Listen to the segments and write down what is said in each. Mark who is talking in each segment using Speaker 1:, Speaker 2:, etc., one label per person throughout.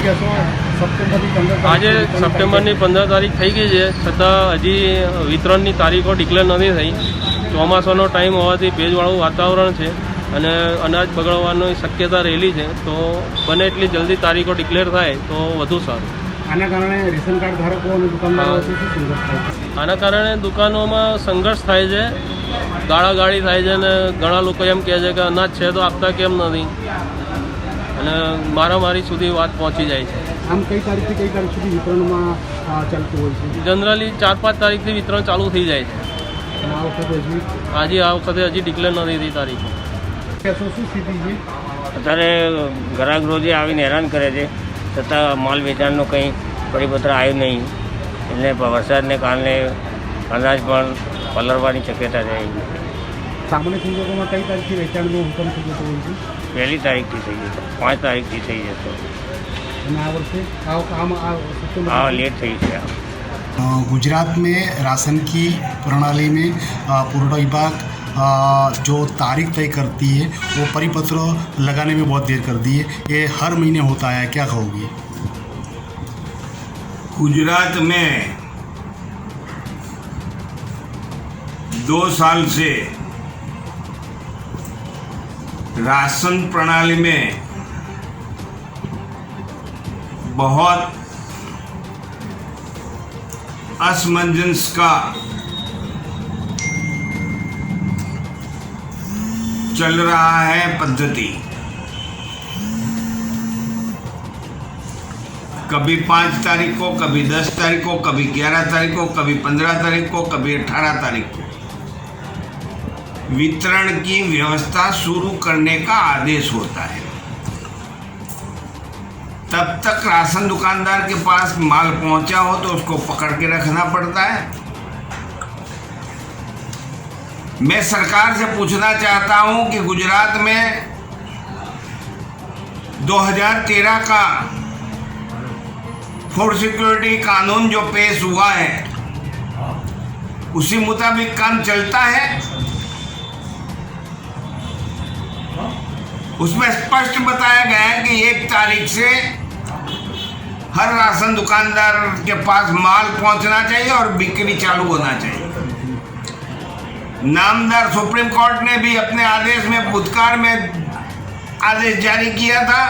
Speaker 1: આજે સપ્ટેમ્બરની 15 તારીખ થઈ ગઈ છે, છતાં હજી વિતરણની તારીખો ડિક્લેર નથી થઈ. ચોમાસાનો ટાઈમ હોવાથી ભેજવાળું વાતાવરણ છે અને અનાજ બગડવાની શક્યતા રહેલી છે, તો બને એટલી જલ્દી તારીખો ડિક્લેર થાય તો વધુ સારું.
Speaker 2: આના કારણે રેશન કાર્ડ ધારકો અને દુકાનદારો વચ્ચે શું સંઘર્ષ થાય છે?
Speaker 1: આના કારણે દુકાનોમાં સંઘર્ષ થાય છે, ગાળાગાળી થાય છે અને ઘણા લોકો એમ કહે છે કે અનાજ છે તો આપતા કેમ નથી, અને મારામારી સુધી વાત પહોંચી જાય છે.
Speaker 2: આમ કઈ તારીખથી કઈ તારીખ સુધી વિતરણમાં ચાલતું હોય છે?
Speaker 1: જનરલી 4-5 તારીખથી વિતરણ ચાલુ થઈ જાય છે.
Speaker 2: અને આ વખતે
Speaker 1: હજી ડિક્લેર નથી થઈ તારીખ.
Speaker 2: શું સ્થિતિ છે?
Speaker 3: અત્યારે ગ્રાહક રોજે આવીને હેરાન કરે છે, છતાં માલ વેચાણનું કંઈ પરિપત્ર આવ્યું નહીં, એટલે વરસાદને કારણે અનાજ પણ પલળવાની શક્યતા છે.
Speaker 2: સામાન્ય સંજોગોમાં કઈ તારીખથી વેચાણનો હુકમ થઈ જતો હોય છે?
Speaker 3: 1લી તારીખથી થઈ જતો, 5 તારીખથી થઈ જતો.
Speaker 2: અને આ વર્ષે
Speaker 3: લેટ થઈ છે.
Speaker 4: गुजरात में राशन की प्रणाली में पुरवठा विभाग जो तारीख तय करती है वो परिपत्र लगाने में बहुत देर कर दी है. ये हर महीने होता है, क्या कहोगे?
Speaker 5: गुजरात में 2 साल से राशन प्रणाली में बहुत असमंजस का चल रहा है पद्धति. कभी 5 तारीख को, कभी 10 तारीख को, कभी 11 तारीख को, कभी 15 तारीख को, कभी 18 तारीख को वितरण की व्यवस्था शुरू करने का आदेश होता है. तब तक राशन दुकानदार के पास माल पहुंचा हो तो उसको पकड़ के रखना पड़ता है. मैं सरकार से पूछना चाहता हूं कि गुजरात में 2013 का फूड सिक्योरिटी कानून जो पेश हुआ है उसी मुताबिक काम चलता है. उसमें स्पष्ट बताया गया है कि 1 तारीख से हर राशन दुकानदार के पास माल पहुंचना चाहिए और बिक्री चालू होना चाहिए. नामदार सुप्रीम कोर्ट ने भी अपने आदेश में भूतकाल में आदेश जारी किया था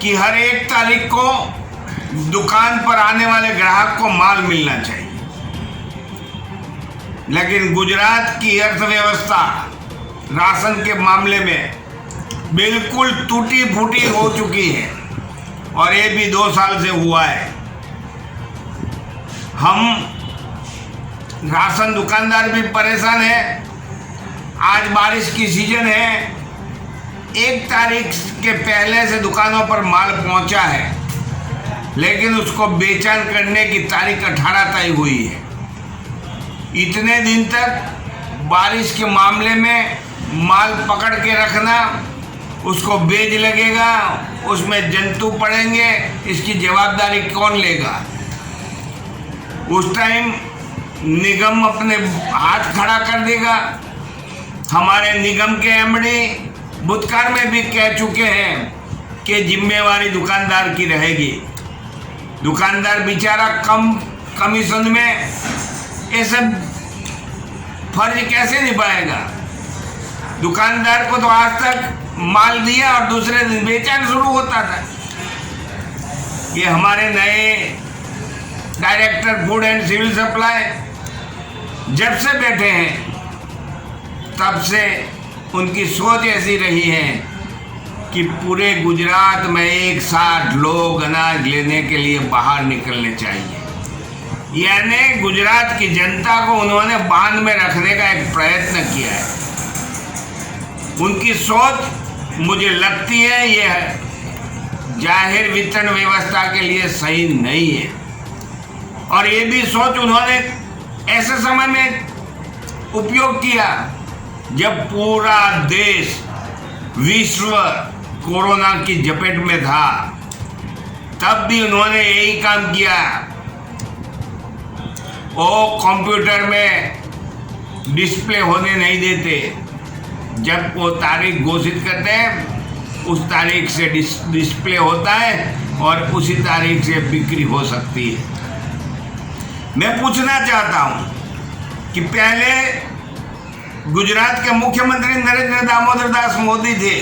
Speaker 5: कि हर 1 तारीख को दुकान पर आने वाले ग्राहक को माल मिलना चाहिए. लेकिन गुजरात की अर्थव्यवस्था राशन के मामले में बिल्कुल टूटी फूटी हो चुकी है और ये भी 2 साल से हुआ है. हम राशन दुकानदार भी परेशान है. आज बारिश की सीजन है, 1 तारीख के पहले से दुकानों पर माल पहुंचा है, लेकिन उसको बेचान करने की तारीख 18 तय हुई है. इतने दिन तक बारिश के मामले में माल पकड़ के रखना, उसको बेज लगेगा, उसमें जंतु पड़ेंगे, इसकी जवाबदारी कौन लेगा? उस टाइम निगम अपने हाथ खड़ा कर देगा. हमारे निगम के एमडी भूतकाल में भी कह चुके हैं कि जिम्मेवारी दुकानदार की रहेगी. दुकानदार बेचारा कम कमीशन में ये सब फर्ज कैसे निभाएगा? दुकानदार को तो आज तक माल दिया और दूसरे दिन बेचना शुरू होता था. ये हमारे नए director food and civil supply जब से बैठे हैं तब से उनकी सोच ऐसी रही है कि पूरे गुजरात में एक साथ लोग अनाज लेने के लिए बाहर निकलने चाहिए. यानी गुजरात की जनता को उन्होंने बांध में रखने का एक प्रयत्न किया है. उनकी सोच मुझे लगती है ये जाहिर वितरण व्यवस्था के लिए सही नहीं है. और ये भी सोच उन्होंने ऐसे समय में उपयोग किया जब पूरा देश विश्व कोरोना की चपेट में था. तब भी उन्होंने यही काम किया. वो कंप्यूटर में डिस्प्ले होने नहीं देते. जब वो तारीख घोषित करते हैं उस तारीख से डिस्प्ले होता है, और उसी तारीख से बिक्री हो सकती है। मैं पूछना चाहता हूं कि पहले गुजरात के मुख्यमंत्री नरेंद्र दामोदर दास मोदी थे,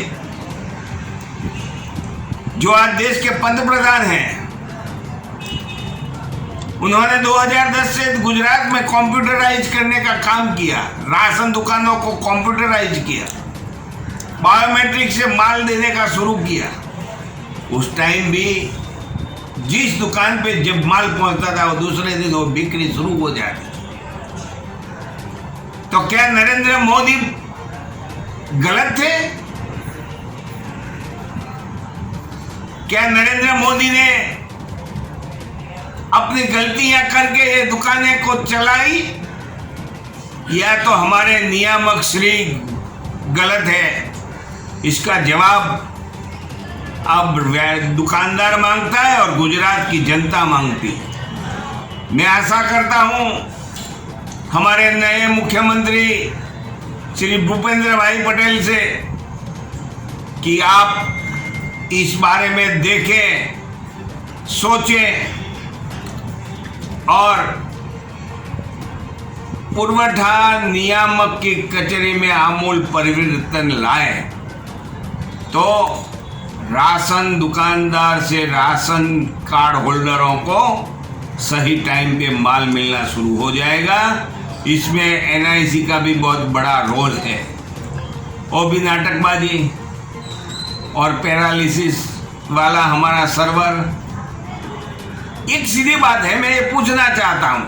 Speaker 5: जो आज देश के पंतप्रधान हैं। उन्होंने 2010 से गुजरात में कंप्यूटराइज करने का काम किया, राशन दुकानों को कंप्यूटराइज किया, बायोमेट्रिक से माल देने का शुरू किया। उस टाइम भी जिस दुकान पे जब माल पहुंचता था वो दूसरे दिन वो बिक्री शुरू हो जाती। तो क्या नरेंद्र मोदी गलत थे? क्या नरेंद्र मोदी ने अपनी गलतियां करके ये दुकानें को चलाई, या तो हमारे नियामक श्री गलत है? इसका जवाब अब दुकानदार मांगता है और गुजरात की जनता मांगती है। मैं आशा करता हूं हमारे नए मुख्यमंत्री श्री भूपेंद्र भाई पटेल से कि आप इस बारे में देखें, सोचें और पुरवठा नियामक की कचरे में आमूल परिवर्तन लाए, तो राशन दुकानदार से राशन कार्ड होल्डरों को सही टाइम पे माल मिलना शुरू हो जाएगा। इसमें एनआईसी का भी बहुत बड़ा रोल है। वो भी नाटकबाजी और पैरालिसिस वाला हमारा सर्वर। एक सीधी बात है, मैं ये पूछना चाहता हूं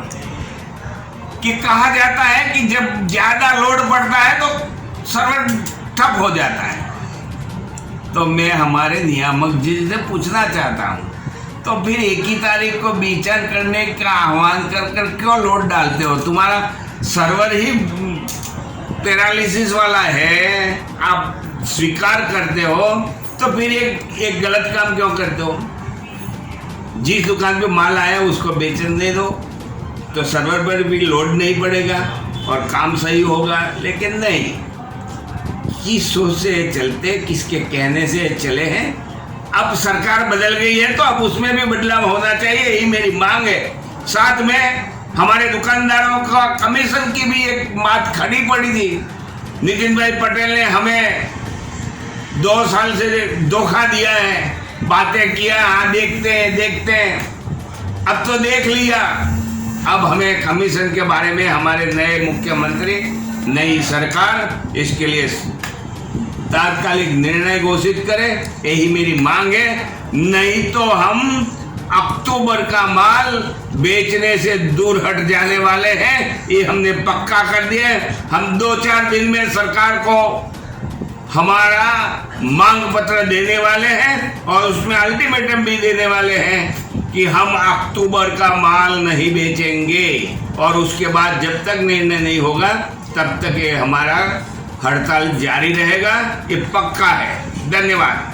Speaker 5: कि कहा जाता है कि जब ज्यादा लोड पड़ता है तो सर्वर ठप हो जाता है। तो मैं हमारे नियामक जी से पूछना चाहता हूं, तो फिर 1 तारीख को विचार करने का आह्वान कर क्यों लोड डालते हो? तुम्हारा सर्वर ही पैरालिसिस वाला है, आप स्वीकार करते हो, तो फिर एक गलत काम क्यों करते हो? जिस दुकान पे माल आया उसको बेचने दो, तो सर्वर पर भी लोड नहीं पड़ेगा और काम सही होगा। लेकिन नहीं, किस सोच से चलते, किसके कहने से चले हैं। अब सरकार बदल गई है तो अब उसमें भी बदलाव होना चाहिए, यही मेरी मांग है। साथ में हमारे दुकानदारों का कमीशन की भी एक बात खड़ी पड़ी थी। नितिन भाई पटेल ने हमें 2 साल से धोखा दिया है, बातें किया, हाँ देखते हैं। अब तो देख लिया। अब हमें कमीशन के बारे में हमारे नए मुख्यमंत्री, नई सरकार इसके लिए तात्कालिक निर्णय घोषित करे, यही मेरी मांग है। नहीं तो हम अक्टूबर का माल बेचने से दूर हट जाने वाले हैं, ये हमने पक्का कर दिया है। हम 2-4 दिन में सरकार को हमारा मांग पत्र देने वाले हैं और उसमें अल्टीमेटम भी देने वाले हैं कि हम अक्टूबर का माल नहीं बेचेंगे, और उसके बाद जब तक निर्णय नहीं होगा तब तक ये हमारा हड़ताल जारी रहेगा। ये पक्का है। धन्यवाद।